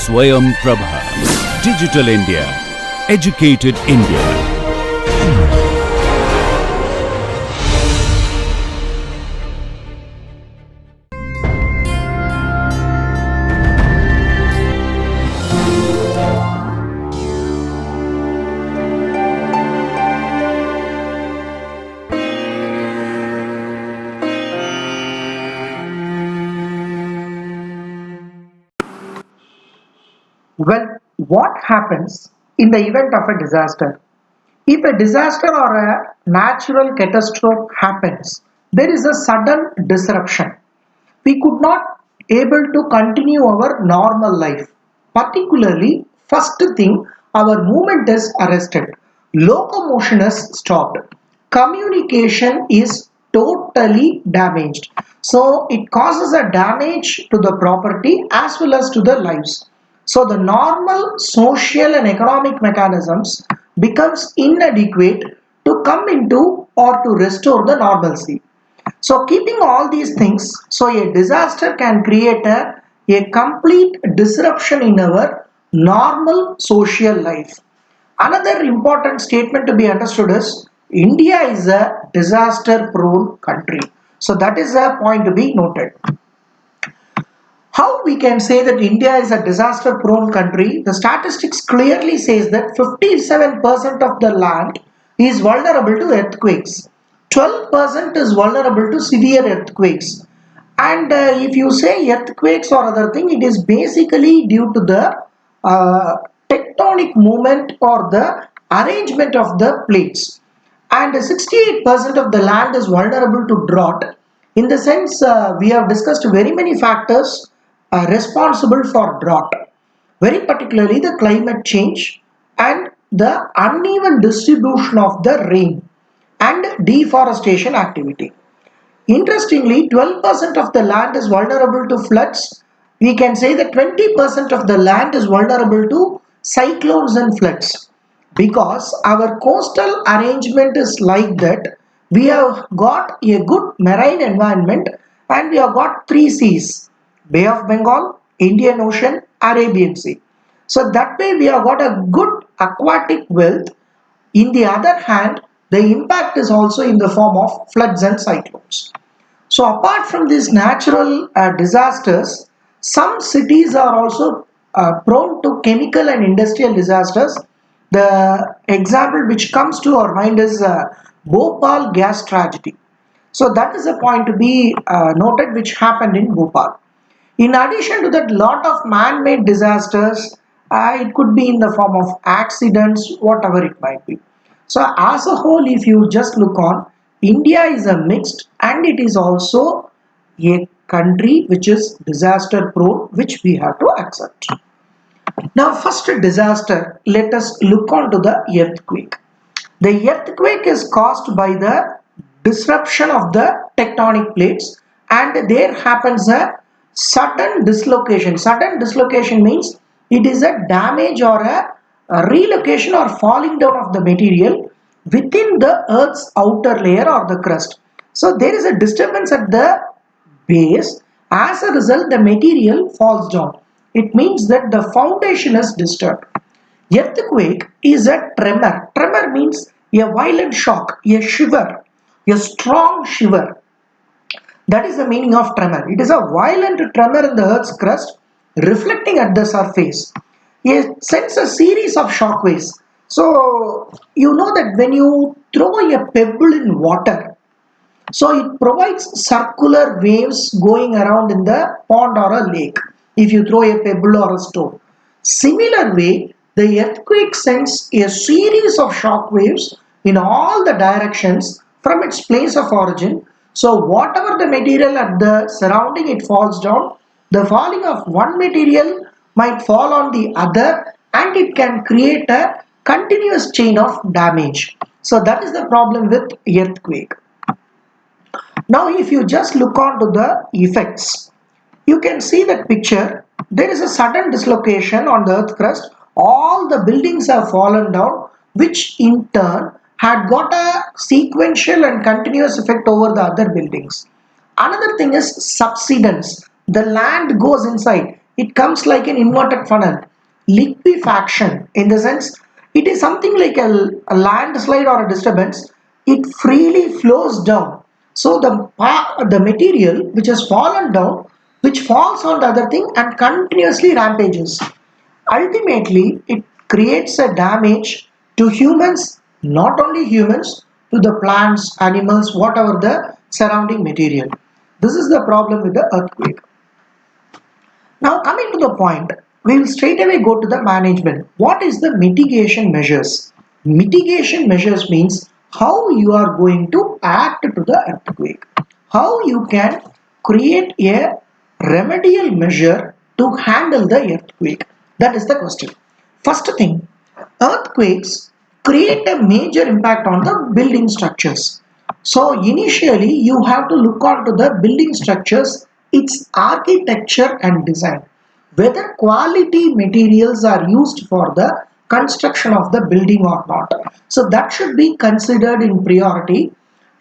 Swayam Prabha. Digital India. Educated India. Well, what happens in the event of a disaster? If a disaster or a natural catastrophe happens, there is a sudden disruption. We could not able to continue our normal life. Particularly, first thing, our movement is arrested. Locomotion is stopped. Communication is totally damaged. So it causes a damage to the property as well as to the lives. So the normal social and economic mechanisms becomes inadequate to come into or to restore the normalcy. So keeping all these things, so a disaster can create a complete disruption in our normal social life. Another important statement to be understood is India is a disaster prone country. So that is a point to be noted. How we can say that India is a disaster prone country? The statistics clearly says that 57% of the land is vulnerable to earthquakes. 12% is vulnerable to severe earthquakes. And if you say earthquakes or other thing, it is basically due to the tectonic movement or the arrangement of the plates. And 68% of the land is vulnerable to drought. In the sense, we have discussed very many factors responsible for drought, very particularly the climate change and the uneven distribution of the rain and deforestation activity. Interestingly, 12% of the land is vulnerable to floods. We can say that 20% of the land is vulnerable to cyclones and floods because our coastal arrangement is like that. We have got a good marine environment and we have got three seas: Bay of Bengal, Indian Ocean, Arabian Sea. So that way we have got a good aquatic wealth. In the other hand, the impact is also in the form of floods and cyclones. So apart from these natural disasters, some cities are also prone to chemical and industrial disasters. The example which comes to our mind is Bhopal gas tragedy. So that is a point to be noted which happened in Bhopal. In addition to that, lot of man-made disasters, it could be in the form of accidents, whatever it might be. So as a whole, if you just look on, India is a mixed and it is also a country which is disaster prone, which we have to accept. Now, first disaster, let us look on to the earthquake. The earthquake is caused by the disruption of the tectonic plates and there happens a sudden dislocation. Sudden dislocation means it is a damage or a relocation or falling down of the material within the earth's outer layer or the crust. So there is a disturbance at the base. As a result, the material falls down. It means that the foundation is disturbed. Earthquake is a tremor. Tremor means a violent shock, a shiver, a strong shiver. That is the meaning of tremor. It is a violent tremor in the earth's crust reflecting at the surface. It sends a series of shock waves. So you know that when you throw a pebble in water, so it provides circular waves going around in the pond or a lake if you throw a pebble or a stone. Similar way, the earthquake sends a series of shock waves in all the directions from its place of origin. So whatever the material at the surrounding it falls down, the falling of one material might fall on the other and it can create a continuous chain of damage. So that is the problem with earthquake. Now if you just look on to the effects, you can see that picture. There is a sudden dislocation on the earth crust. All the buildings have fallen down, which in turn had got a sequential and continuous effect over the other buildings. Another thing is subsidence. The land goes inside. it comes like an inverted funnel. Liquefaction, in the sense, it is something like a landslide or a disturbance. It freely flows down. So the material which has fallen down, which falls on the other thing and continuously rampages. Ultimately, it creates a damage to humans, not only humans, to the plants, animals, whatever the surrounding material. This is the problem with the earthquake. Now, coming to the point, we will straight away go to the management. What is the mitigation measures? Mitigation measures means how you are going to act to the earthquake. How you can create a remedial measure to handle the earthquake. That is the question. First thing, earthquakes create a major impact on the building structures. So initially you have to look onto the building structures, its architecture and design. Whether quality materials are used for the construction of the building or not. So that should be considered in priority,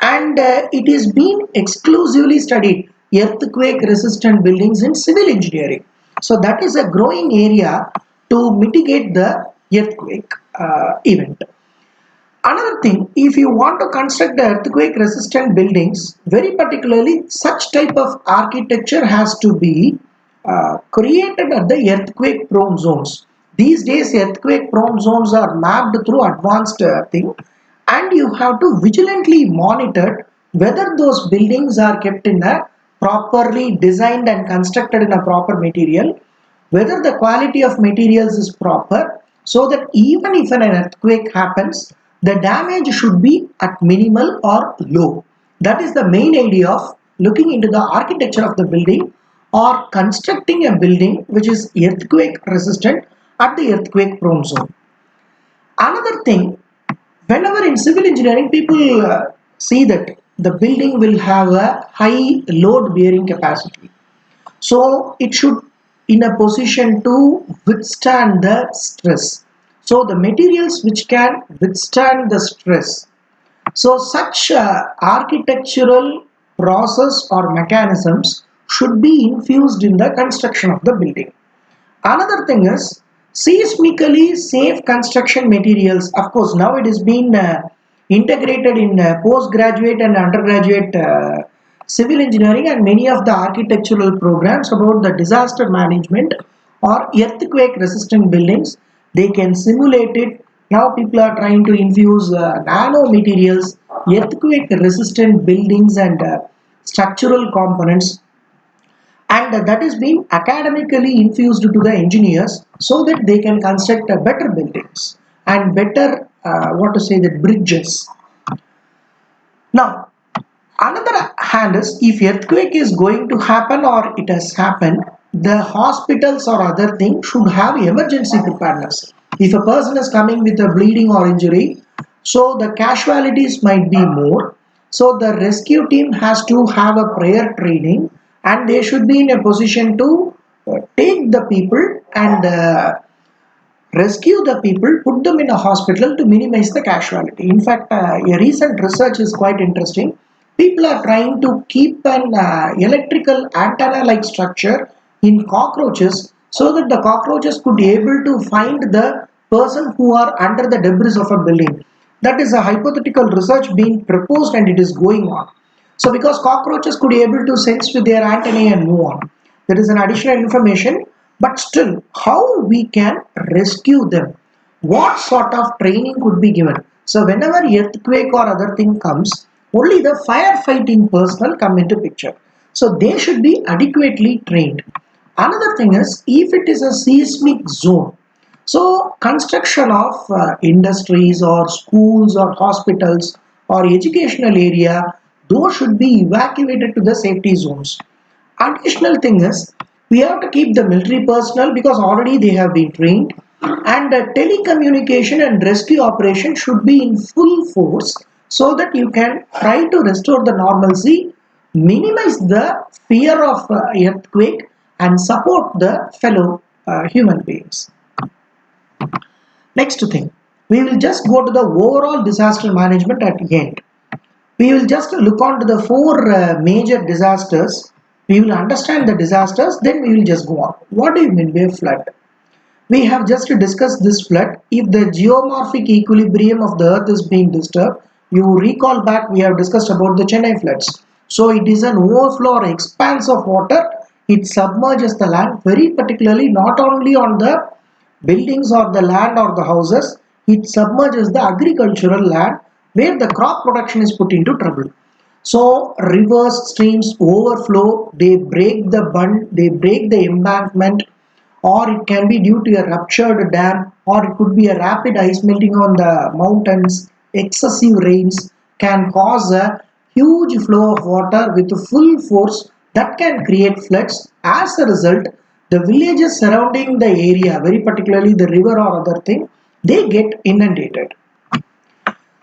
and it is being exclusively studied earthquake resistant buildings in civil engineering. So that is a growing area to mitigate the earthquake event. Another thing, if you want to construct the earthquake resistant buildings, very particularly such type of architecture has to be created at the earthquake prone zones. These days earthquake prone zones are mapped through advanced thing, and you have to vigilantly monitor whether those buildings are kept in a properly designed and constructed in a proper material, whether the quality of materials is proper, so that even if an earthquake happens, the damage should be at minimal or low. That is the main idea of looking into the architecture of the building or constructing a building which is earthquake resistant at the earthquake prone zone. Another thing, whenever in civil engineering people see that the building will have a high load bearing capacity, so it should in a position to withstand the stress. So the materials which can withstand the stress, so such architectural process or mechanisms should be infused in the construction of the building. Another thing is seismically safe construction materials. Of course, now it has been integrated in postgraduate and undergraduate civil engineering and many of the architectural programs about the disaster management or earthquake resistant buildings. They can simulate it. Now people are trying to infuse nano materials, earthquake resistant buildings and structural components, and that is being academically infused to the engineers so that they can construct better buildings and better what to say that bridges. Now another hand is, if earthquake is going to happen or it has happened, the hospitals or other things should have emergency preparedness. If a person is coming with a bleeding or injury, so the casualties might be more. So the rescue team has to have a prior training, and they should be in a position to take the people and rescue the people, put them in a hospital to minimize the casualty. In fact, a recent research is quite interesting. People are trying to keep an electrical antenna-like structure in cockroaches so that the cockroaches could be able to find the person who are under the debris of a building. That is a hypothetical research being proposed and it is going on. So because cockroaches could be able to sense with their antennae and move on. There is an additional information, but still how we can rescue them, what sort of training could be given. So whenever earthquake or other thing comes, only the firefighting personnel come into picture, so they should be adequately trained. Another thing is, if it is a seismic zone, so construction of industries or schools or hospitals or educational area, those should be evacuated to the safety zones. Additional thing is, we have to keep the military personnel because already they have been trained, and telecommunication and rescue operation should be in full force so that you can try to restore the normalcy, minimize the fear of earthquake, and support the fellow human beings. Next thing, we will just go to the overall disaster management at the end. We will just look on to the four major disasters We will understand the disasters, then we will just go on. What do you mean by flood? We have just discussed this flood. If the geomorphic equilibrium of the earth is being disturbed, you recall back we have discussed about the Chennai floods. So it is an overflow or expanse of water. It submerges the land, very particularly not only on the buildings or the land or the houses, it submerges the agricultural land where the crop production is put into trouble. So rivers, streams overflow, they break the bund, they break the embankment, or it can be due to a ruptured dam, or it could be a rapid ice melting on the mountains. Excessive rains can cause a huge flow of water with full force that can create floods. As a result, the villages surrounding the area, very particularly the river or other thing, they get inundated.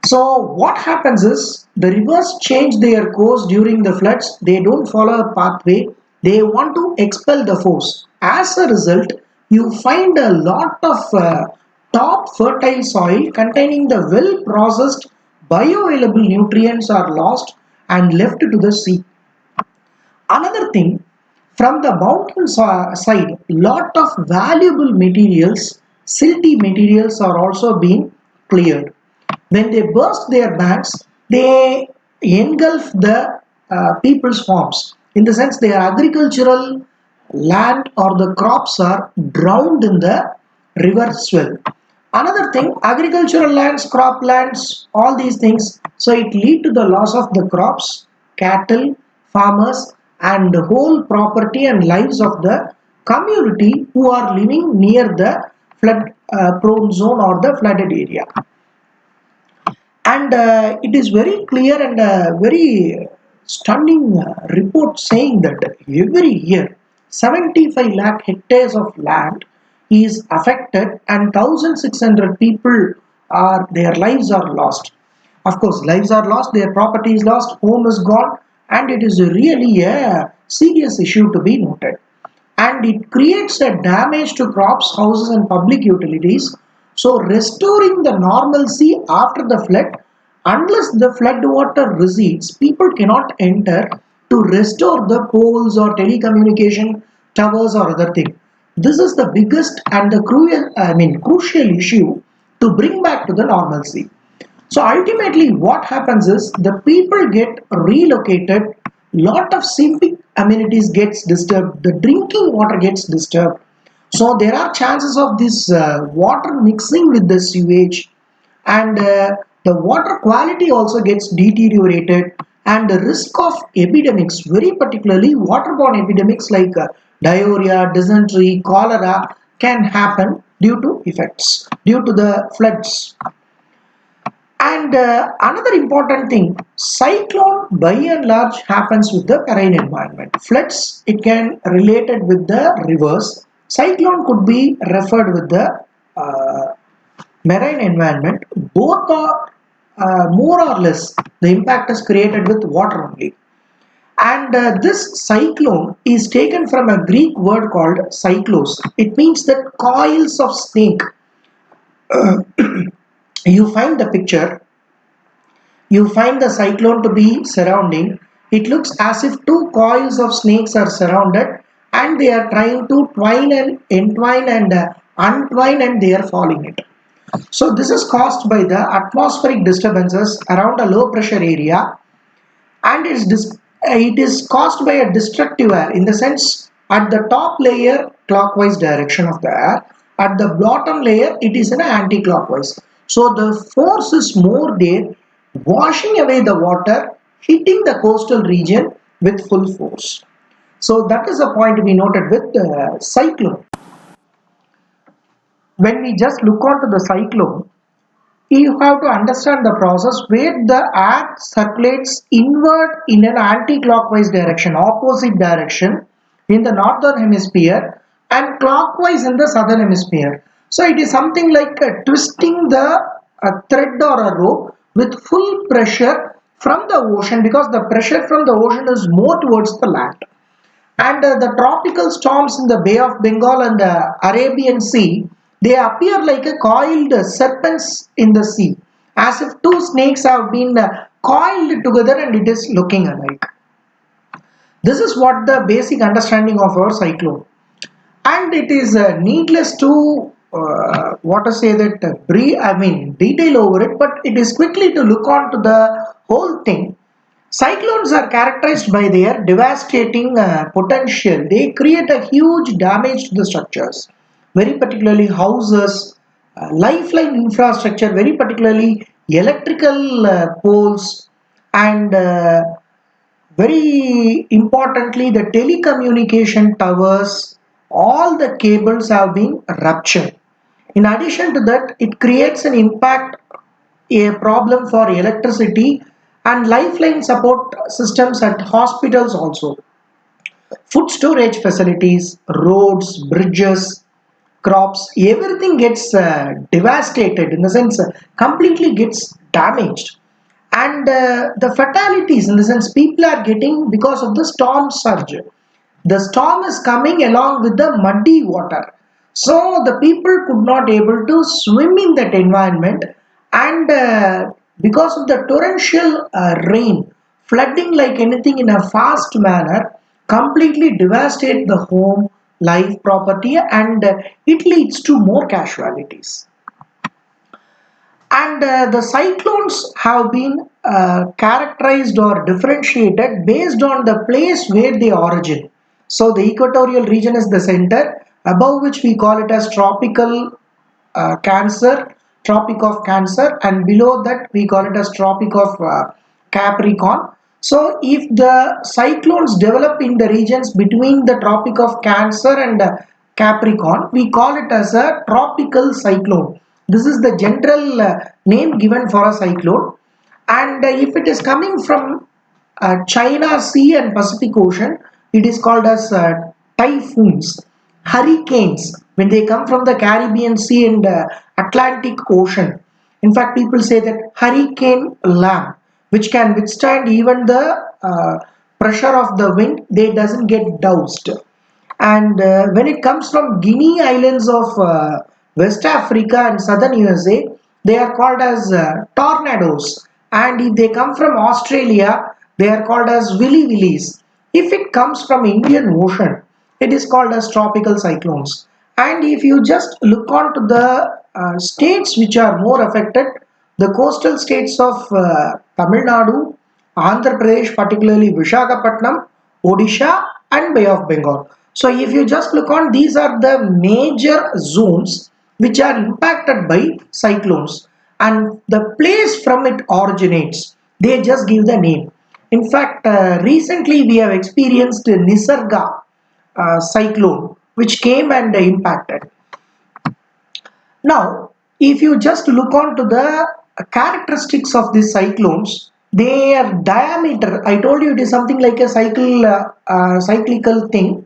So what happens is the rivers change their course during the floods. They don't follow a pathway. They want to expel the force. As a result, you find a lot of top fertile soil containing the well processed bioavailable nutrients are lost and left to the sea. Another thing, from the mountain side, lot of valuable materials, silty materials are also being cleared. When they burst their banks, they engulf the people's farms. In the sense, their agricultural land or the crops are drowned in the river swell. Another thing, agricultural lands, crop lands, all these things, so it lead to the loss of the crops, cattle, farmers, and the whole property and lives of the community who are living near the flood prone zone or the flooded area. And it is very clear and very stunning report saying that every year 75 lakh hectares of land is affected and 1600 people are their lives are lost. Of course, lives are lost, their property is lost, home is gone, and it is really a serious issue to be noted, and it creates a damage to crops, houses, and public utilities. So, restoring the normalcy after the flood, unless the flood water recedes, people cannot enter to restore the poles or telecommunication towers or other thing. This is the biggest and the crucial issue to bring back to the normalcy. So ultimately what happens is the people get relocated, lot of civic amenities gets disturbed, the drinking water gets disturbed. So there are chances of this water mixing with the sewage, and the water quality also gets deteriorated, and the risk of epidemics, very particularly waterborne epidemics like diarrhea, dysentery, cholera can happen due to effects, due to the floods. And another important thing, cyclone by and large happens with the marine environment. Floods, it can related with the rivers. Cyclone could be referred with the marine environment. Both are more or less the impact is created with water only. And this cyclone is taken from a Greek word called cyclos. It means that coils of snake. You find the picture, you find the cyclone to be surrounding. It looks as if two coils of snakes are surrounded and they are trying to twine and entwine and untwine, and they are falling it. So this is caused by the atmospheric disturbances around a low pressure area, and it is caused by a destructive air, in the sense at the top layer clockwise direction of the air, at the bottom layer it is in an anti-clockwise. So the force is more there, washing away the water, hitting the coastal region with full force. So that is a point to be noted with the cyclone. When we just look onto the cyclone, you have to understand the process where the air circulates inward in an anti-clockwise direction, opposite direction in the northern hemisphere, and clockwise in the southern hemisphere. So it is something like twisting the thread or a rope with full pressure from the ocean, because the pressure from the ocean is more towards the land. And the tropical storms in the Bay of Bengal and the Arabian Sea, they appear like a coiled serpents in the sea, as if two snakes have been coiled together and it is looking alike. This is what the basic understanding of our cyclone. And it is needless to what to say that detail over it, but it is quickly to look on to the whole thing. Cyclones are characterized by their devastating potential. They create a huge damage to the structures, very particularly houses, lifeline infrastructure, very particularly electrical poles, and very importantly, the telecommunication towers, all the cables have been ruptured. In addition to that, it creates an impact, a problem for electricity and lifeline support systems at hospitals also. Food storage facilities, roads, bridges, crops, everything gets devastated in the sense completely gets damaged. And the fatalities in the sense people are getting because of the storm surge. The storm is coming along with the muddy water, so the people could not able to swim in that environment, and because of the torrential rain, flooding like anything in a fast manner completely devastate the home, life, property, and it leads to more casualties. And the cyclones have been characterized or differentiated based on the place where they origin. So the equatorial region is the center, above which we call it as tropical Cancer, Tropic of Cancer, and below that we call it as Tropic of Capricorn. So if the cyclones develop in the regions between the Tropic of Cancer and Capricorn, we call it as a tropical cyclone. This is the general name given for a cyclone. And if it is coming from China Sea and Pacific Ocean, it is called as typhoons. Hurricanes, when they come from the Caribbean Sea and Atlantic Ocean. In fact, people say that hurricane lamb, which can withstand even the pressure of the wind, they doesn't get doused. And when it comes from Guinea Islands of West Africa and southern USA, they are called as tornadoes. And if they come from Australia, they are called as willy willies. If it comes from Indian Ocean, it is called as tropical cyclones. And if you just look on to the states which are more affected, the coastal states of Tamil Nadu, Andhra Pradesh, particularly Vishakhapatnam, Odisha, and Bay of Bengal. So if you just look on, these are the major zones which are impacted by cyclones, and the place from it originates. They just give the name. In fact, recently we have experienced Nisarga cyclone which came and impacted. Now, if you just look on to the characteristics of these cyclones, their diameter, I told you it is something like a cyclical thing.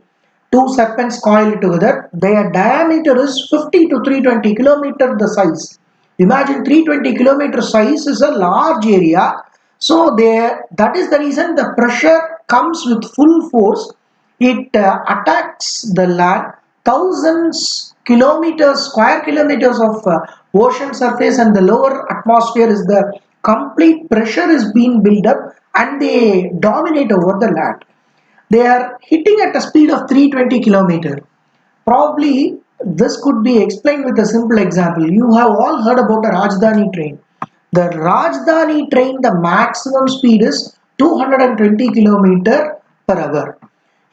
Two serpents coiled together. Their diameter is 50 to 320 kilometer the size. Imagine 320 kilometer size is a large area. So there, that is the reason the pressure comes with full force. It attacks the land, thousands kilometers, square kilometers of ocean surface, and the lower atmosphere is the complete pressure is being built up, and they dominate over the land. They are hitting at a speed of 320 kilometer. Probably this could be explained with a simple example. You have all heard about the Rajdhani train. The Rajdhani train, the maximum speed is 220 kilometer per hour.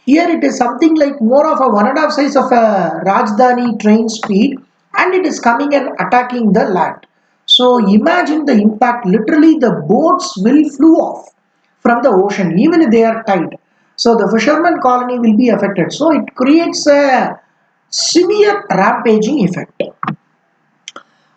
Here it is something like more of a one and a half size of a Rajdhani train speed, and it is coming and attacking the land. So imagine the impact. Literally, the boats will flew off from the ocean, even if they are tied. So the fisherman colony will be affected. So it creates a severe rampaging effect.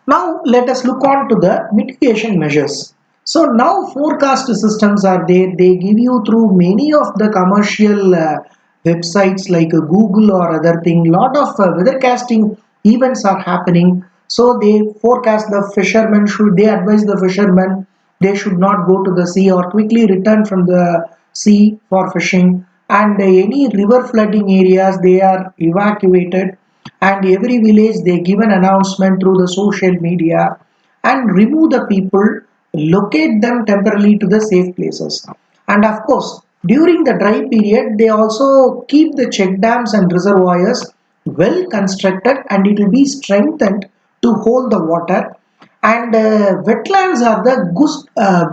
Now let us look on to the mitigation measures. So now forecast systems are there. They give you through many of the commercial websites like Google or other thing. Lot of weathercasting events are happening. So they forecast the fishermen should they advise the fishermen they should not go to the sea or quickly return from the sea for fishing. And any river flooding areas they are evacuated, and every village they give an announcement through the social media and remove the people, locate them temporarily to the safe places. And of course, During the dry period, they also keep the check dams and reservoirs well constructed, and it will be strengthened to hold the water. And wetlands are the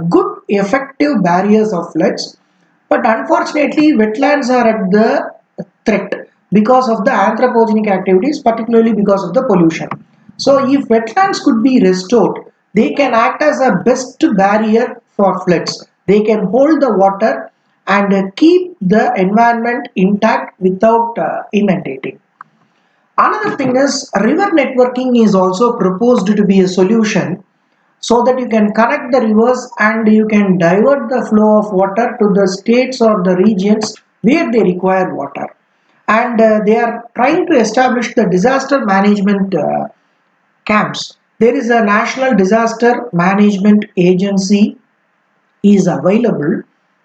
good effective barriers of floods, but unfortunately, wetlands are at the threat because of the anthropogenic activities, particularly because of the pollution. So, if wetlands could be restored, they can act as a best barrier for floods. They can hold the water and keep the environment intact without inundating. Another thing is river networking is also proposed to be a solution so that you can connect the rivers and you can divert the flow of water to the states or the regions where they require water. And they are trying to establish the disaster management camps. There is a National Disaster Management Agency is available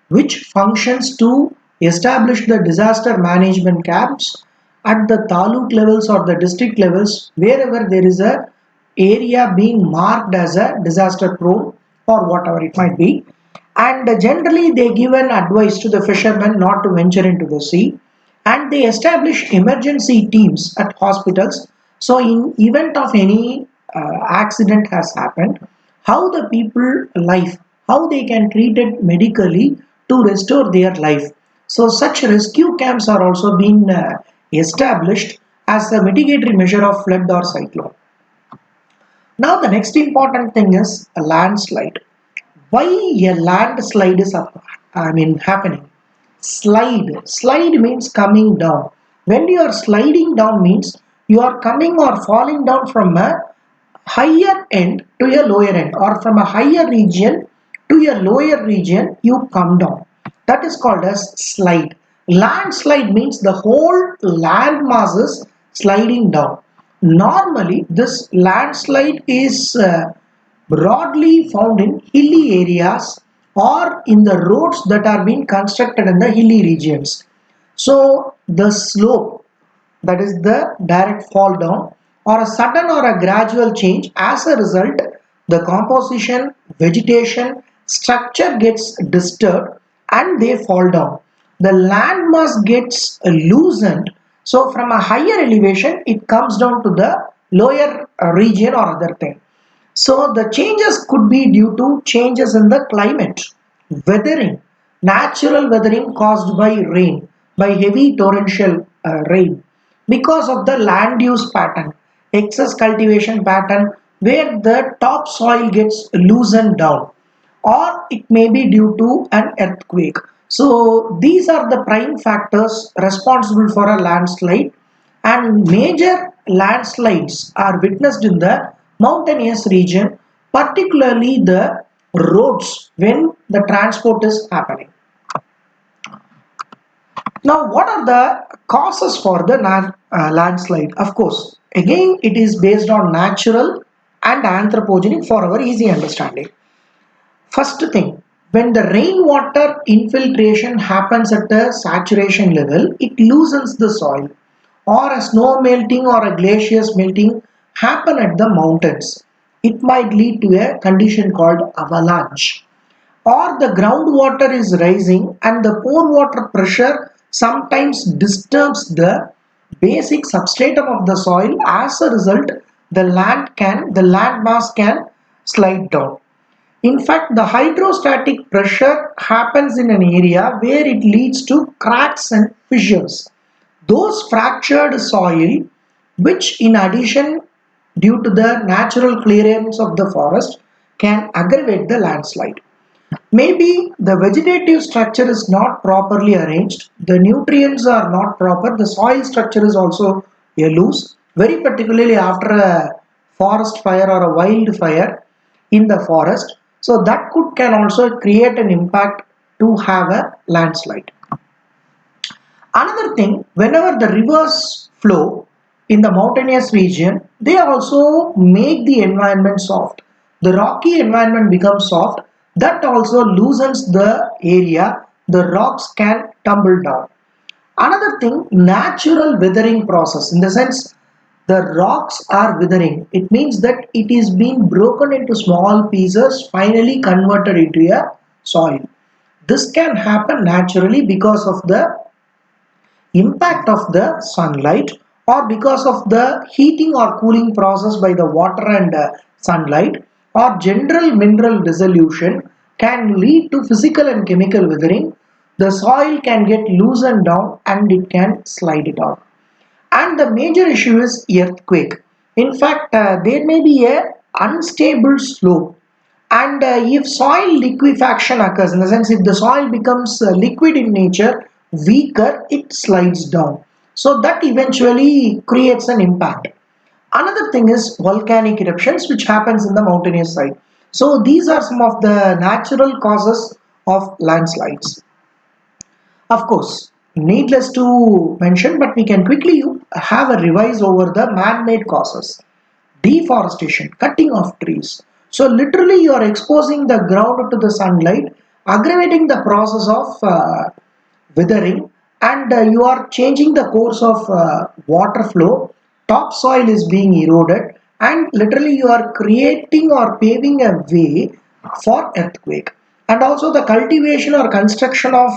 which functions to establish the disaster management camps at the taluk levels or the district levels wherever there is a area being marked as a disaster prone or whatever it might be. And generally they give an advice to the fishermen not to venture into the sea, and they establish emergency teams at hospitals. So in event of any accident has happened, how the people life, how they can treat it medically to restore their life. So such rescue camps are also being established as a mitigatory measure of flood or cyclone. Now the next important thing is a landslide. Why a landslide is happening? Slide means coming down. When you are sliding down means you are coming or falling down from a higher end to a lower end, or from a higher region to a lower region you come down. That is called as slide. Landslide means the whole land mass is sliding down. Normally this landslide is broadly found in hilly areas or in the roads that are being constructed in the hilly regions. So the slope, that is the direct fall down or a sudden or a gradual change, as a result the composition, vegetation, structure gets disturbed and they fall down. The land mass gets loosened, so from a higher elevation it comes down to the lower region or other thing. So the changes could be due to changes in the climate, weathering, natural weathering caused by rain, by heavy torrential rain, because of the land use pattern, excess cultivation pattern, where the topsoil gets loosened down, or it may be due to an earthquake. So these are the prime factors responsible for a landslide, and major landslides are witnessed in the mountainous region, particularly the roads when the transport is happening. Now, what are the causes for the landslide? Of course, again, it is based on natural and anthropogenic for our easy understanding. First thing, when the rainwater infiltration happens at a saturation level, it loosens the soil, or a snow melting or a glaciers melting happen at the mountains. It might lead to a condition called avalanche. Or the groundwater is rising and the pore water pressure sometimes disturbs the basic substratum of the soil. As a result, the land mass can slide down. In fact, the hydrostatic pressure happens in an area where it leads to cracks and fissures. Those fractured soil, which in addition due to the natural clearance of the forest, can aggravate the landslide. Maybe the vegetative structure is not properly arranged, the nutrients are not proper, the soil structure is also loose, very particularly after a forest fire or a wildfire in the forest. So that could can also create an impact to have a landslide. Another thing, whenever the rivers flow in the mountainous region, they also make the environment soft. The rocky environment becomes soft. That also loosens the area. The rocks can tumble down. Another thing, natural weathering process. In the sense, the rocks are withering. It means that it is being broken into small pieces, finally converted into a soil. This can happen naturally because of the impact of the sunlight or because of the heating or cooling process by the water and sunlight or general mineral dissolution can lead to physical and chemical weathering. The soil can get loosened down and it can slide it down. And the major issue is earthquake. In fact, there may be a unstable slope, and if soil liquefaction occurs, in the sense if the soil becomes liquid in nature, weaker, it slides down. So that eventually creates an impact. Another thing is volcanic eruptions, which happens in the mountainous side. So these are some of the natural causes of landslides. Of course, needless to mention, but we can quickly have a revise over the man-made causes. Deforestation, cutting of trees. So literally you are exposing the ground to the sunlight, aggravating the process of withering, and you are changing the course of water flow. Topsoil is being eroded, and literally you are creating or paving a way for earthquake. And also the cultivation or construction of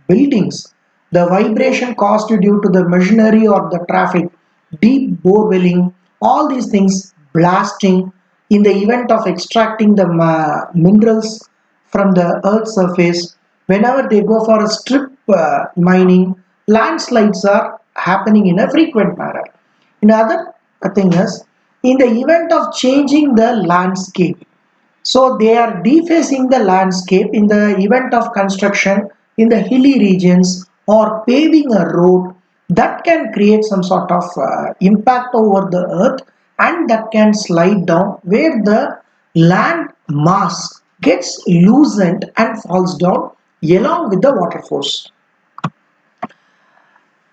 buildings, the vibration caused due to the machinery or the traffic, deep borewelling, all these things, blasting in the event of extracting the minerals from the earth's surface. Whenever they go for a strip mining, landslides are happening in a frequent manner. Another thing is, in the event of changing the landscape, so they are defacing the landscape in the event of construction in the hilly regions or paving a road, that can create some sort of impact over the earth, and that can slide down where the land mass gets loosened and falls down along with the water force.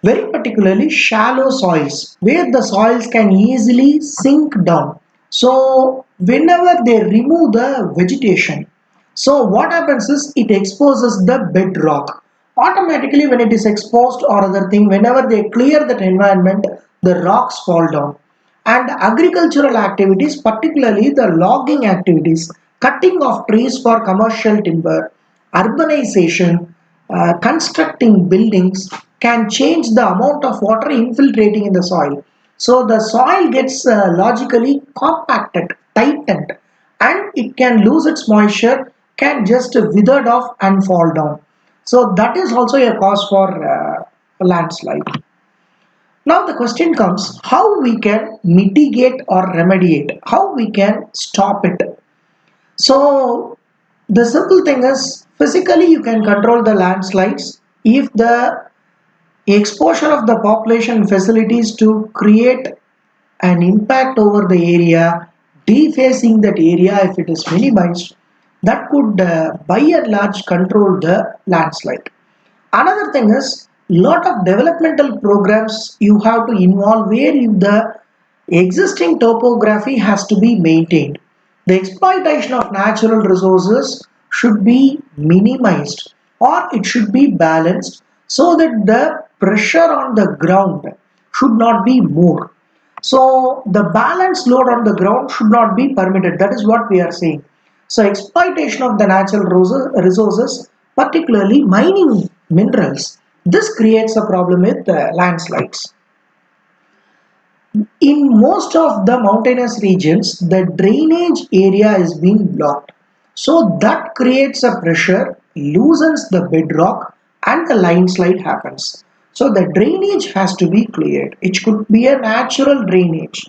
Very particularly shallow soils where the soils can easily sink down. So whenever they remove the vegetation, so what happens is it exposes the bedrock. Automatically when it is exposed or other thing, whenever they clear that environment, the rocks fall down. And agricultural activities, particularly the logging activities, cutting of trees for commercial timber, urbanization, constructing buildings can change the amount of water infiltrating in the soil. So the soil gets logically compacted, tightened, and it can lose its moisture, can just withered off and fall down. So that is also a cause for a landslide. Now the question comes how we can mitigate or remediate, how we can stop it. So the simple thing is physically you can control the landslides if the exposure of the population facilities to create an impact over the area, defacing that area if it is minimized, that could by and large control the landslide. Another thing is lot of developmental programs you have to involve where if the existing topography has to be maintained. The exploitation of natural resources should be minimized or it should be balanced so that the pressure on the ground should not be more. So the balance load on the ground should not be permitted. That is what we are saying. So exploitation of the natural resources, particularly mining minerals, this creates a problem with landslides. In most of the mountainous regions, the drainage area is being blocked. So that creates a pressure, loosens the bedrock, and the landslide happens. So the drainage has to be cleared. It could be a natural drainage.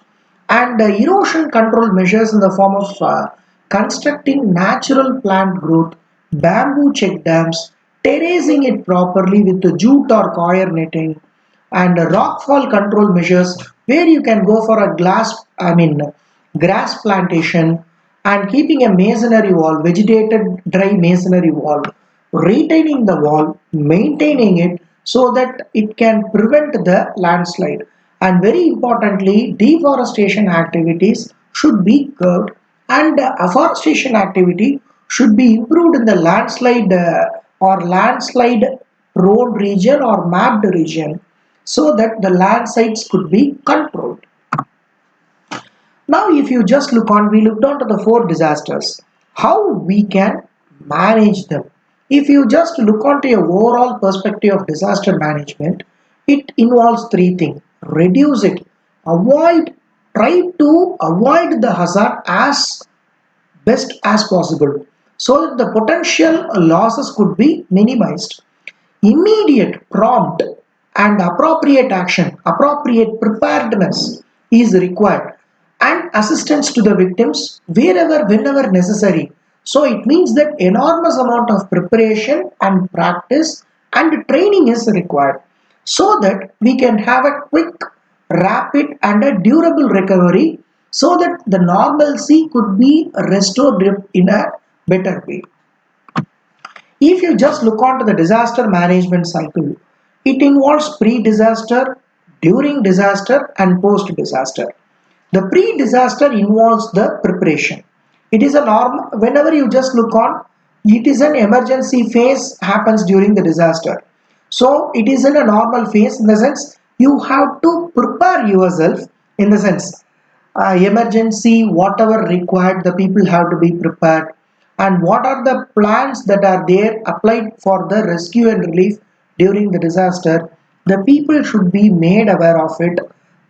And erosion control measures in the form of constructing natural plant growth, bamboo check dams, terracing it properly with the jute or coir netting, and rockfall control measures where you can go for a grass plantation and keeping a masonry wall, vegetated dry masonry wall, retaining the wall, maintaining it so that it can prevent the landslide. And very importantly, deforestation activities should be curbed, and afforestation activity should be improved in the landslide or landslide prone region or mapped region so that the landslides could be controlled. Now, if you just look on, we looked on to the four disasters, how we can manage them. If you just look onto your overall perspective of disaster management, it involves three things. Reduce it, avoid, try to avoid the hazard as best as possible so that the potential losses could be minimized. Immediate, prompt, and appropriate action, appropriate preparedness is required, and assistance to the victims wherever, whenever necessary. So it means that enormous amount of preparation and practice and training is required so that we can have a quick, rapid, and a durable recovery so that the normalcy could be restored in a better way. If you just look onto the disaster management cycle, it involves pre-disaster, during disaster, and post-disaster. The pre-disaster involves the preparation. It is a norm whenever you just look on, it is an emergency phase happens during the disaster. So it is in a normal phase in the sense you have to prepare yourself in the sense emergency, whatever required, the people have to be prepared. And what are the plans that are there applied for the rescue and relief during the disaster? The people should be made aware of it.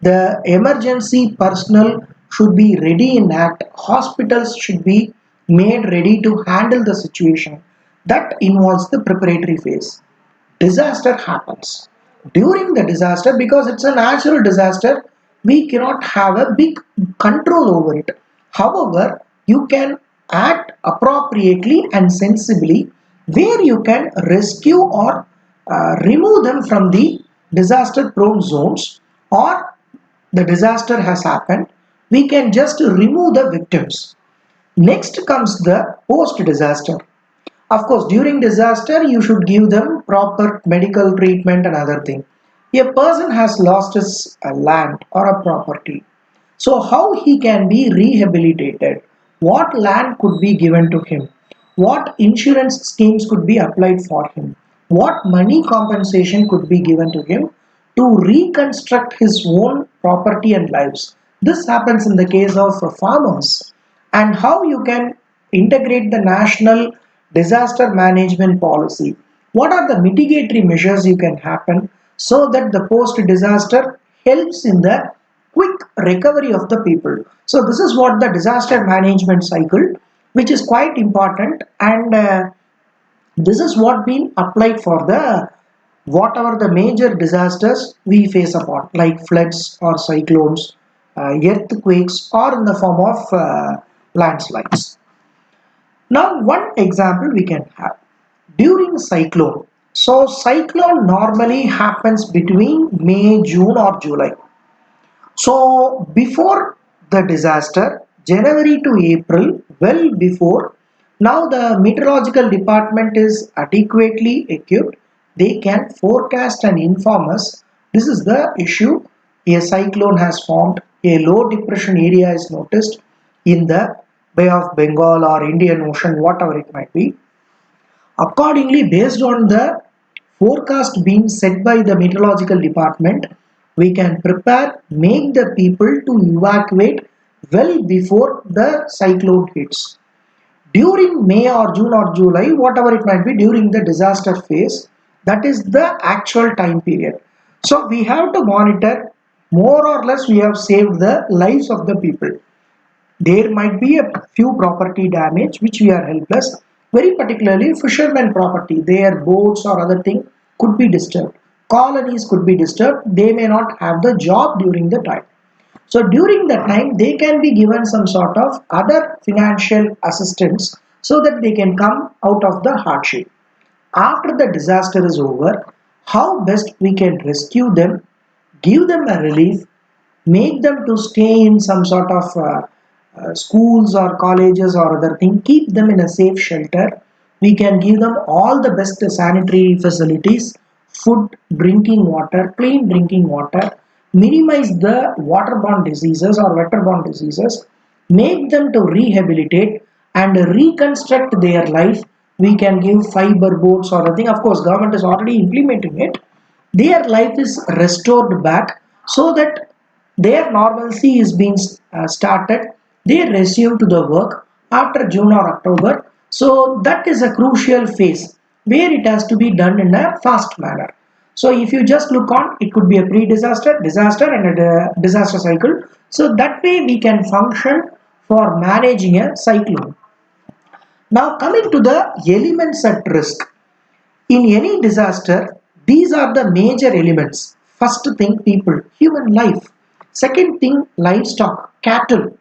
The emergency personnel should be ready in act. Hospitals should be made ready to handle the situation. That involves the preparatory phase. Disaster happens. During the disaster, because it's a natural disaster, we cannot have a big control over it. However, you can act appropriately and sensibly where you can rescue or remove them from the disaster prone zones, or the disaster has happened, we can just remove the victims. Next comes the post disaster. Of course, during disaster, you should give them proper medical treatment and other thing. A person has lost his land or a property. So how he can be rehabilitated? What land could be given to him? What insurance schemes could be applied for him? What money compensation could be given to him to reconstruct his own property and lives? This happens in the case of farmers. And how you can integrate the national disaster management policy. What are the mitigatory measures you can happen so that the post disaster helps in the quick recovery of the people? So this is what the disaster management cycle, which is quite important, and this is what been applied for the whatever the major disasters we face upon, like floods or cyclones, earthquakes, or in the form of landslides. Now, one example we can have during cyclone. So, cyclone normally happens between May, June, or July. So, before the disaster, January to April, well before, now the meteorological department is adequately equipped. They can forecast and inform us. This is the issue. A cyclone has formed, a low depression area is noticed in the Bay of Bengal or Indian Ocean, whatever it might be. Accordingly, based on the forecast being set by the meteorological department, we can prepare, make the people to evacuate well before the cyclone hits. During May or June or July, whatever it might be, during the disaster phase, that is the actual time period. So we have to monitor, more or less we have saved the lives of the people. There might be a few property damage which we are helpless, very particularly fishermen property, their boats or other thing could be disturbed, colonies could be disturbed, they may not have the job during the time. So during that time they can be given some sort of other financial assistance so that they can come out of the hardship. After the disaster is over, how best we can rescue them, give them a relief, make them to stay in some sort of schools or colleges or other thing, keep them in a safe shelter. We can give them all the best sanitary facilities, food, drinking water, clean drinking water, minimize the waterborne diseases or vector-borne diseases, make them to rehabilitate and reconstruct their life. We can give fiber boats or a thing. Of course, government is already implementing it. Their life is restored back so that their normalcy is being started. They resume to the work after June or October. So that is a crucial phase. where it has to be done in a fast manner. So if you just look on, it could be a pre-disaster, disaster and a disaster cycle. So that way we can function for managing a cyclone. Now coming to the elements at risk. In any disaster, these are the major elements. First thing, people, human life. Second thing, livestock, cattle,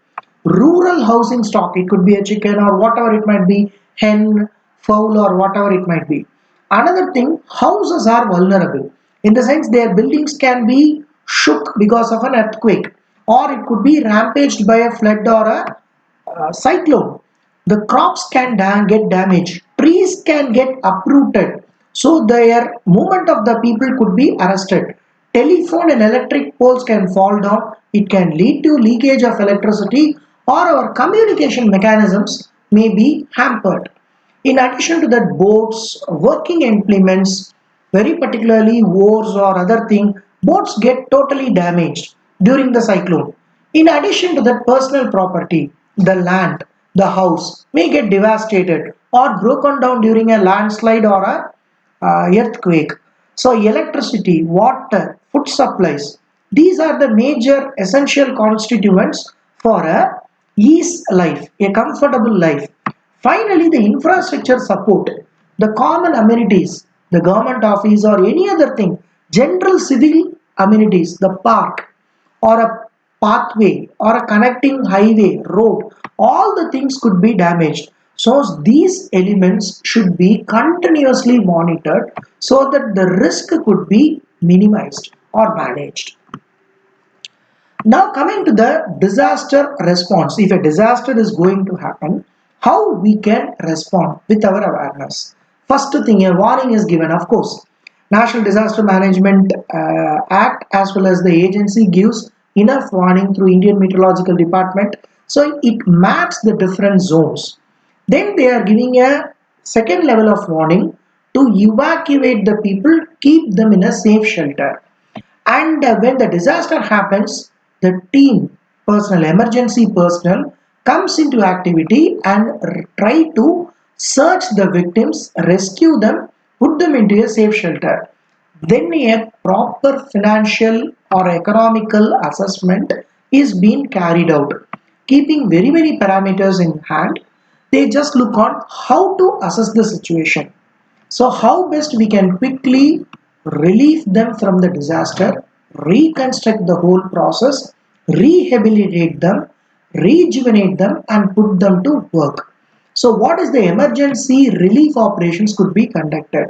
rural housing stock. It could be a chicken or whatever it might be, hen, fowl or whatever it might be. Another thing, houses are vulnerable. In the sense their buildings can be shook because of an earthquake, or it could be rampaged by a flood or a cyclone. The crops can get damaged, trees can get uprooted, so their movement of the people could be arrested. Telephone and electric poles can fall down, it can lead to leakage of electricity, or our communication mechanisms may be hampered. In addition to that, boats, working implements, very particularly oars or other thing, boats get totally damaged during the cyclone. In addition to that, personal property, the land, the house may get devastated or broken down during a landslide or a earthquake. So electricity, water, food supplies, these are the major essential constituents for a ease life, a comfortable life. Finally, the infrastructure support, the common amenities, the government office or any other thing, general civil amenities, the park or a pathway or a connecting highway, road, all the things could be damaged. So these elements should be continuously monitored so that the risk could be minimized or managed. Now coming to the disaster response, if a disaster is going to happen, how we can respond with our awareness. First thing, a warning is given, of course. National Disaster Management Act as well as the agency gives enough warning through Indian Meteorological Department. So it maps the different zones. Then they are giving a second level of warning to evacuate the people, keep them in a safe shelter. And when the disaster happens, the team personnel, emergency personnel, comes into activity and try to search the victims, rescue them, put them into a safe shelter. Then a proper financial or economical assessment is being carried out, keeping very many parameters in hand. They just look on how to assess the situation. So how best we can quickly relieve them from the disaster, reconstruct the whole process, rehabilitate them, rejuvenate them and put them to work. So what is the emergency relief operations could be conducted?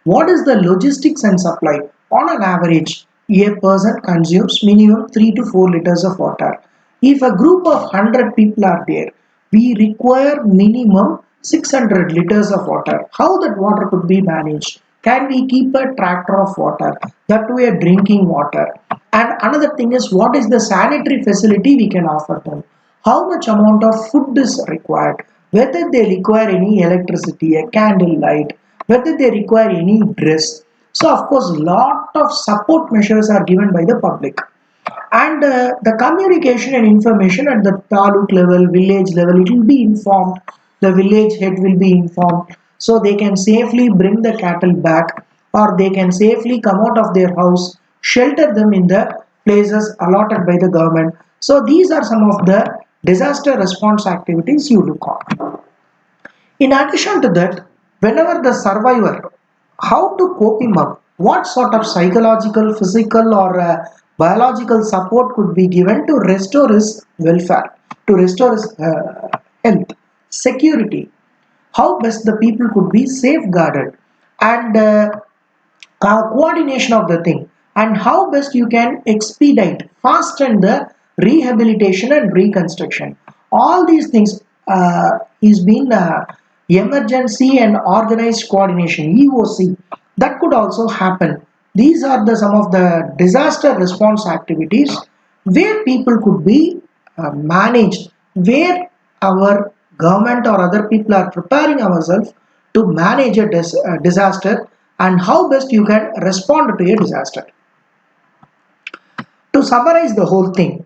What is the logistics and supply? On an average, a person consumes minimum 3 to 4 liters of water. If a group of 100 people are there, we require minimum 600 liters of water. How that water could be managed? Can we keep a tractor of water? That way a drinking water. And another thing is, what is the sanitary facility we can offer them? How much amount of food is required? Whether they require any electricity, a candle light, whether they require any dress. So of course, lot of support measures are given by the public. And the communication and information at the taluk level, village level, it will be informed. The village head will be informed, so they can safely bring the cattle back, or they can safely come out of their house, shelter them in the places allotted by the government. So these are some of the disaster response activities you look on. In addition to that, whenever the survivor, how to cope him up, what sort of psychological, physical, or biological support could be given to restore his welfare, to restore his health, security, how best the people could be safeguarded, and coordination of the thing, and how best you can expedite, fasten the rehabilitation and reconstruction. All these things is been emergency and organized coordination (EOC) that could also happen. These are the some of the disaster response activities where people could be managed, where our government or other people are preparing ourselves to manage a disaster, and how best you can respond to a disaster. To summarize the whole thing,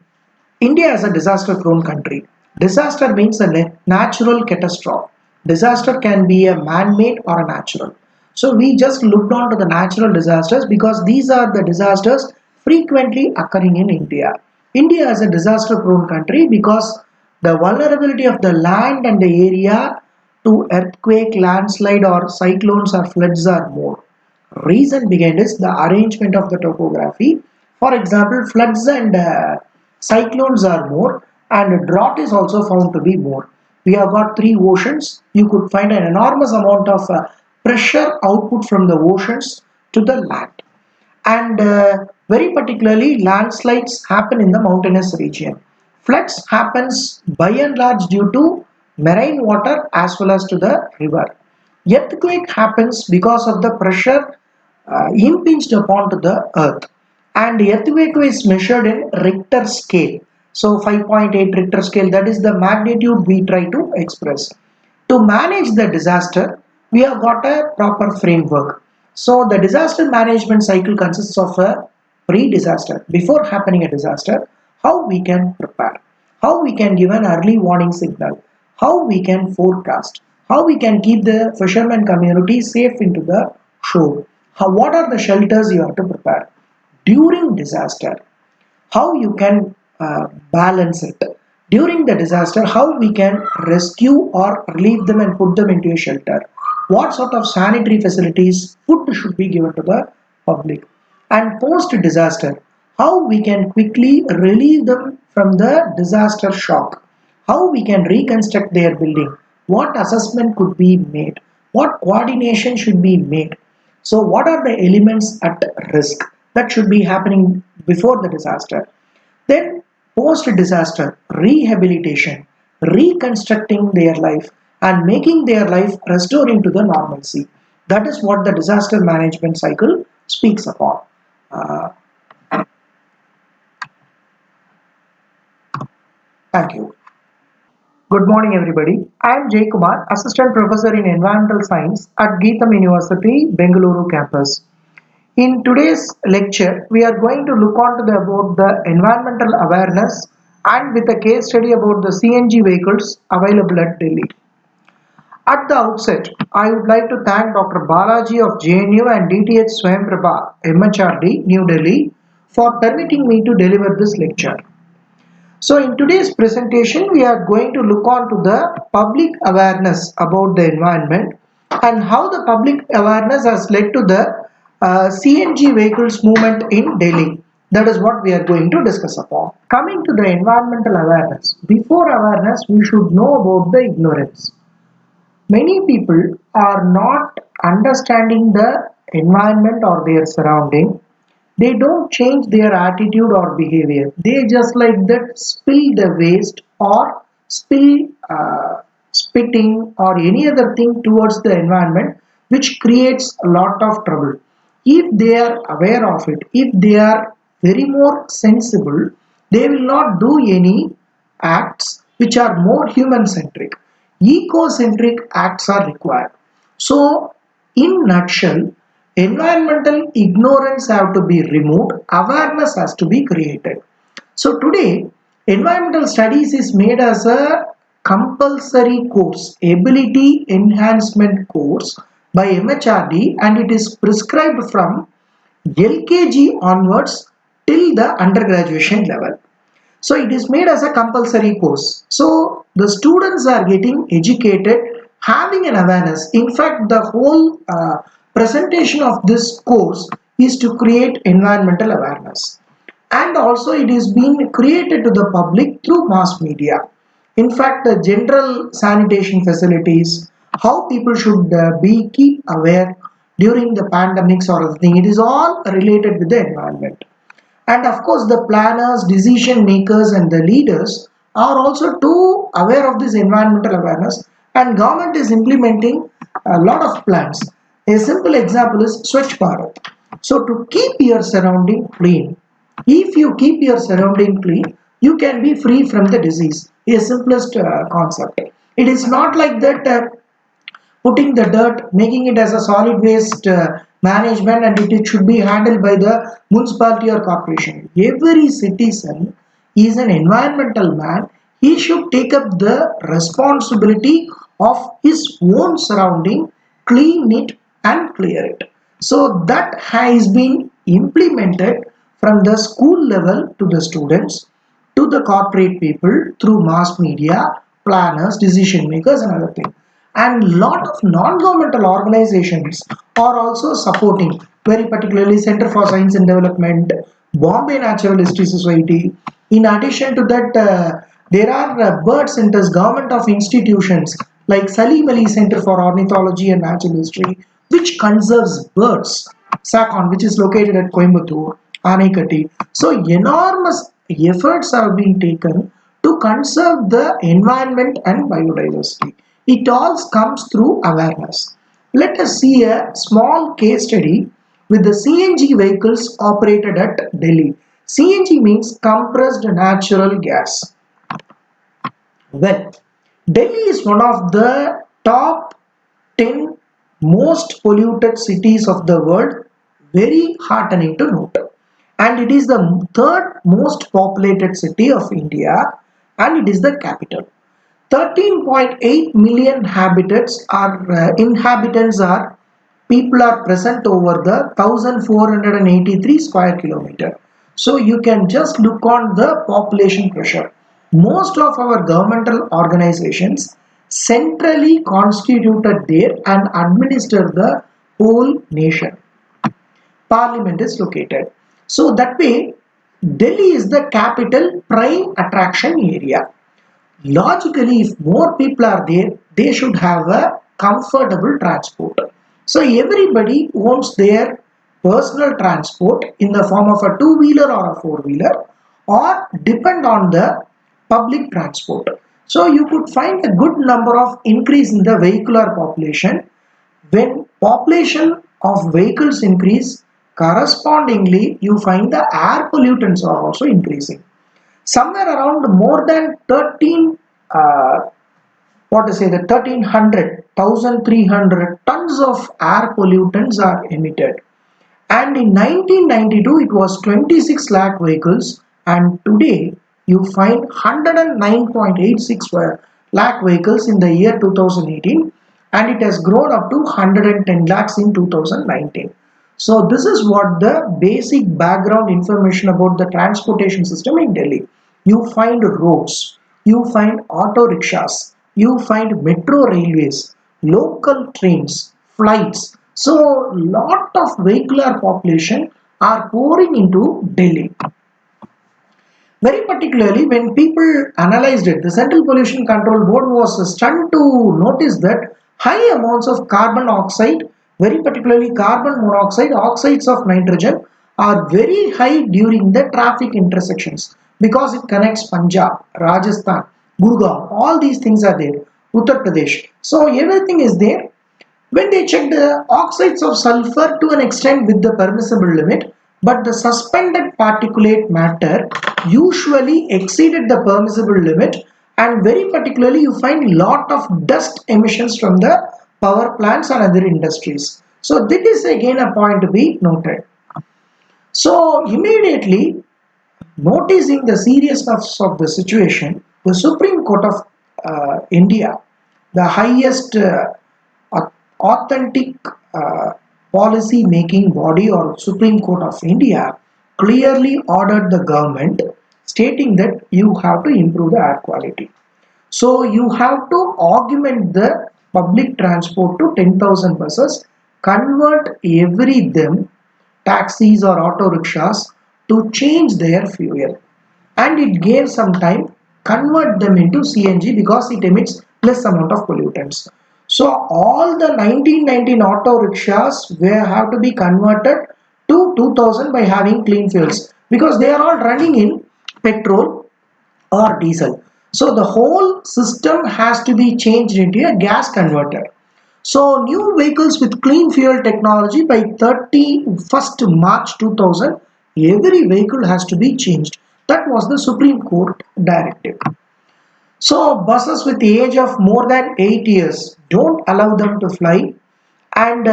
India is a disaster prone country. Disaster means a natural catastrophe. Disaster can be a man made or a natural. So we just looked on to the natural disasters because these are the disasters frequently occurring in India. India is a disaster prone country because the vulnerability of the land and the area to earthquake, landslide or cyclones or floods are more. Reason behind is the arrangement of the topography. For example, floods and cyclones are more, and drought is also found to be more. We have got three oceans. You could find an enormous amount of pressure output from the oceans to the land, and very particularly landslides happen in the mountainous region. Floods happens by and large due to marine water as well as to the river. Earthquake happens because of the pressure impinged upon to the earth, and earthquake is measured in Richter scale. So 5.8 Richter scale, that is the magnitude we try to express. To manage the disaster, we have got a proper framework. So the disaster management cycle consists of a pre-disaster, before happening a disaster, how we can prepare, how we can give an early warning signal, how we can forecast, how we can keep the fishermen community safe into the shore, what are the shelters you have to prepare during disaster, how you can balance it during the disaster, how we can rescue or relieve them and put them into a shelter, what sort of sanitary facilities, food should be given to the public, and post disaster, how we can quickly relieve them from the disaster shock, how we can reconstruct their building, what assessment could be made, what coordination should be made. So what are the elements at risk that should be happening before the disaster? Then post-disaster rehabilitation, reconstructing their life and making their life restoring to the normalcy. That is what the disaster management cycle speaks upon. Uh, Thank you. Good morning, everybody. I am Jay Kumar, Assistant Professor in Environmental Science at Geetham University, Bengaluru campus. In today's lecture, we are going to look on to about the environmental awareness and with a case study about the CNG vehicles available at Delhi. At the outset, I would like to thank Dr. Balaji of JNU and DTH Swayamprabha, MHRD, New Delhi, for permitting me to deliver this lecture. So in today's presentation, we are going to look on to the public awareness about the environment and how the public awareness has led to the CNG vehicles movement in Delhi. That is what we are going to discuss upon. Coming to the environmental awareness, before awareness, we should know about the ignorance. Many people are not understanding the environment or their surrounding. They don't change their attitude or behavior. They just like that spill the waste or spill spitting or any other thing towards the environment, which creates a lot of trouble. If they are aware of it, if they are very more sensible, they will not do any acts which are more human centric. Eco-centric acts are required. So in nutshell, environmental ignorance have to be removed, awareness has to be created. So today, environmental studies is made as a compulsory course, ability enhancement course by MHRD, and it is prescribed from LKG onwards till the undergraduation level. So it is made as a compulsory course. So the students are getting educated, having an awareness. In fact, the whole presentation of this course is to create environmental awareness. And also it is being created to the public through mass media. In fact, the general sanitation facilities, how people should be keep aware during the pandemics or other thing, it is all related with the environment. And of course, the planners, decision makers, and the leaders are also too aware of this environmental awareness, and government is implementing a lot of plans. A simple example is Swachh Bharat. So, to keep your surrounding clean, if you keep your surrounding clean, you can be free from the disease. A simplest concept. It is not like that. Putting the dirt, making it as a solid waste management, and it should be handled by the municipality or corporation. Every citizen is an environmental man. He should take up the responsibility of his own surrounding, clean it, and clear it. So that has been implemented from the school level to the students to the corporate people through mass media, planners, decision makers, and other things. And lot of non-governmental organizations are also supporting, very particularly Center for Science and Development, Bombay Natural History Society. In addition to that, there are bird centers, government of institutions like Salim Ali Center for Ornithology and Natural History, which conserves birds. SACON, which is located at Coimbatore, Anaikatti. So enormous efforts have been taken to conserve the environment and biodiversity. It all comes through awareness. Let us see a small case study with the CNG vehicles operated at Delhi. CNG means compressed natural gas. Well, Delhi is one of the top 10 most polluted cities of the world. Very heartening to note. And it is the third most populated city of India, and it is the capital. 13.8 million inhabitants are people are present over the 1483 square kilometer. So you can just look on the population pressure. Most of our governmental organizations centrally constituted there and administer the whole nation. Parliament is located. So that way, Delhi is the capital prime attraction area. Logically, if more people are there, they should have a comfortable transport. So everybody owns their personal transport in the form of a two-wheeler or a four-wheeler, or depend on the public transport. So you could find a good number of increase in the vehicular population. When population of vehicles increase, correspondingly you find the air pollutants are also increasing. Somewhere around more than 13 what to say the 1300 1300 tons of air pollutants are emitted, and in 1992 it was 26 lakh vehicles, and today you find 109.86 lakh vehicles in the year 2018, and it has grown up to 110 lakhs in 2019. So this is what the basic background information about the transportation system in Delhi. You find roads, you find auto rickshaws, you find metro railways, local trains, flights. So lot of vehicular population are pouring into Delhi. Very particularly, when people analyzed it, the Central Pollution Control Board was stunned to notice that high amounts of carbon oxide, very particularly carbon monoxide, oxides of nitrogen, are very high during the traffic intersections because it connects Punjab, Rajasthan, Gurgaon, all these things are there, Uttar Pradesh. So everything is there. When they checked the oxides of sulfur to an extent with the permissible limit, but the suspended particulate matter usually exceeded the permissible limit, and very particularly you find lot of dust emissions from the power plants and other industries. So this is again a point to be noted. So immediately noticing the seriousness of the situation, the Supreme Court of India, the highest authentic uh, policy making body or Supreme Court of India, clearly ordered the government stating that you have to improve the air quality. So you have to augment the public transport to 10,000 buses, convert every them taxis or auto rickshaws to change their fuel, and it gave some time convert them into CNG because it emits less amount of pollutants. So all the 1919 auto rickshaws will have to be converted to 2000 by having clean fuels because they are all running in petrol or diesel. So the whole system has to be changed into a gas converter. So new vehicles with clean fuel technology by 31st March 2000, every vehicle has to be changed. That was the Supreme Court directive. So buses with the age of more than 8 years, don't allow them to fly, and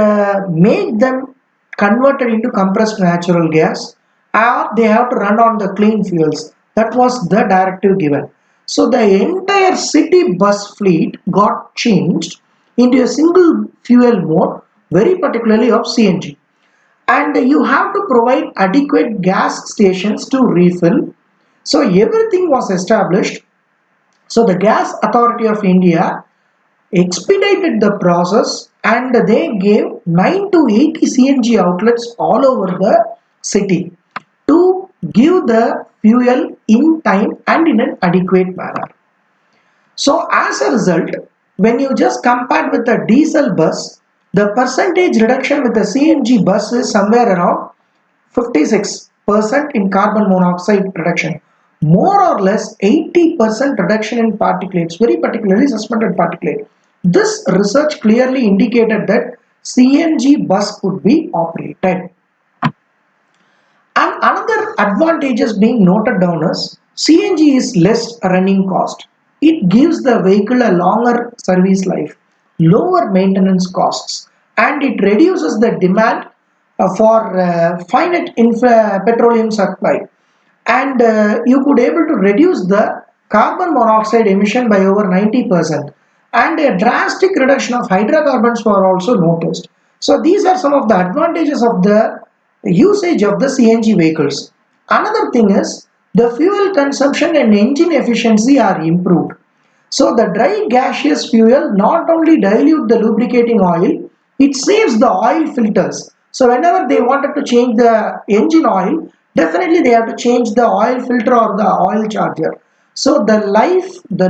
make them converted into compressed natural gas, or they have to run on the clean fuels. That was the directive given. So the entire city bus fleet got changed into a single fuel mode very particularly of CNG. And you have to provide adequate gas stations to refill. So everything was established. So the Gas Authority of India expedited the process and they gave 9 to 80 CNG outlets all over the city to give the fuel in time and in an adequate manner. So as a result, when you just compare with the diesel bus, the percentage reduction with the CNG bus is somewhere around 56% in carbon monoxide reduction. More or less 80% reduction in particulates, very particularly suspended particulate. This research clearly indicated that CNG bus could be operated. And another advantages being noted down is CNG is less running cost. It gives the vehicle a longer service life, lower maintenance costs, and it reduces the demand for finite petroleum supply. And you could able to reduce the carbon monoxide emission by over 90%, and a drastic reduction of hydrocarbons were also noticed. So these are some of the advantages of the usage of the CNG vehicles. Another thing is the fuel consumption and engine efficiency are improved. So the dry gaseous fuel not only dilute the lubricating oil, it saves the oil filters. So whenever they wanted to change the engine oil, definitely they have to change the oil filter or the oil charger. So the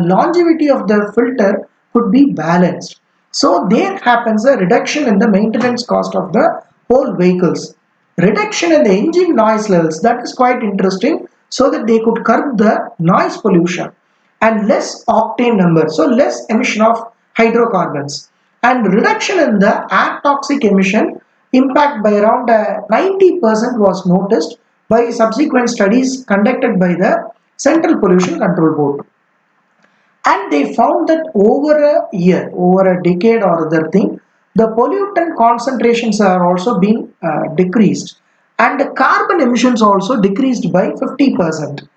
longevity of the filter could be balanced. So there happens a reduction in the maintenance cost of the whole vehicles. Reduction in the engine noise levels, that is quite interesting, so that they could curb the noise pollution, and less octane number, so less emission of hydrocarbons, and reduction in the air toxic emission impact by around 90% was noticed by subsequent studies conducted by the Central Pollution Control Board. And they found that over a year, over a decade or other thing, the pollutant concentrations are also being decreased, and the carbon emissions also decreased by 50%.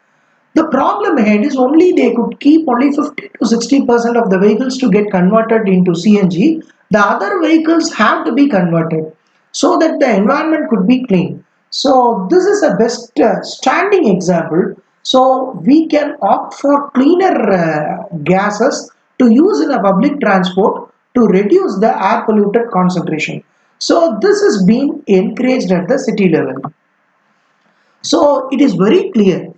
The problem ahead is only they could keep only 50 to 60% of the vehicles to get converted into CNG. The other vehicles have to be converted so that the environment could be clean. So this is a best standing example. So we can opt for cleaner gases to use in a public transport to reduce the air polluted concentration. So this is being encouraged at the city level. So it is very clear,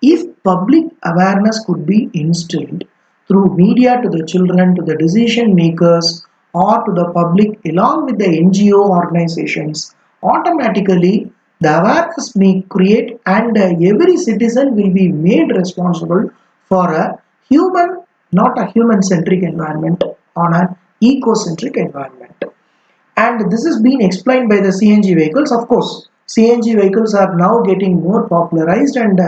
if public awareness could be instilled through media to the children, to the decision makers, or to the public along with the NGO organizations, automatically the awareness may create, and every citizen will be made responsible for a human, not a human centric environment, on an eco-centric environment. And this is being explained by the CNG vehicles. Of course, CNG vehicles are now getting more popularized, and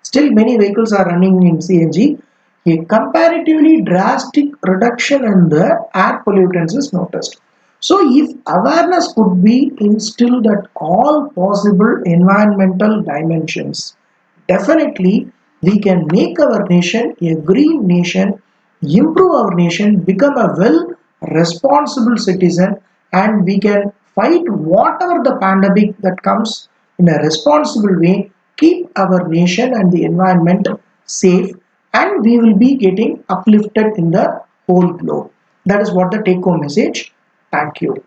still many vehicles are running in CNG. A comparatively drastic reduction in the air pollutants is noticed. So if awareness could be instilled at all possible environmental dimensions, definitely we can make our nation a green nation, improve our nation, become a well responsible citizen, and we can fight whatever the pandemic that comes in a responsible way, keep our nation and the environment safe, and we will be getting uplifted in the whole globe. That is what the take home message. Thank you.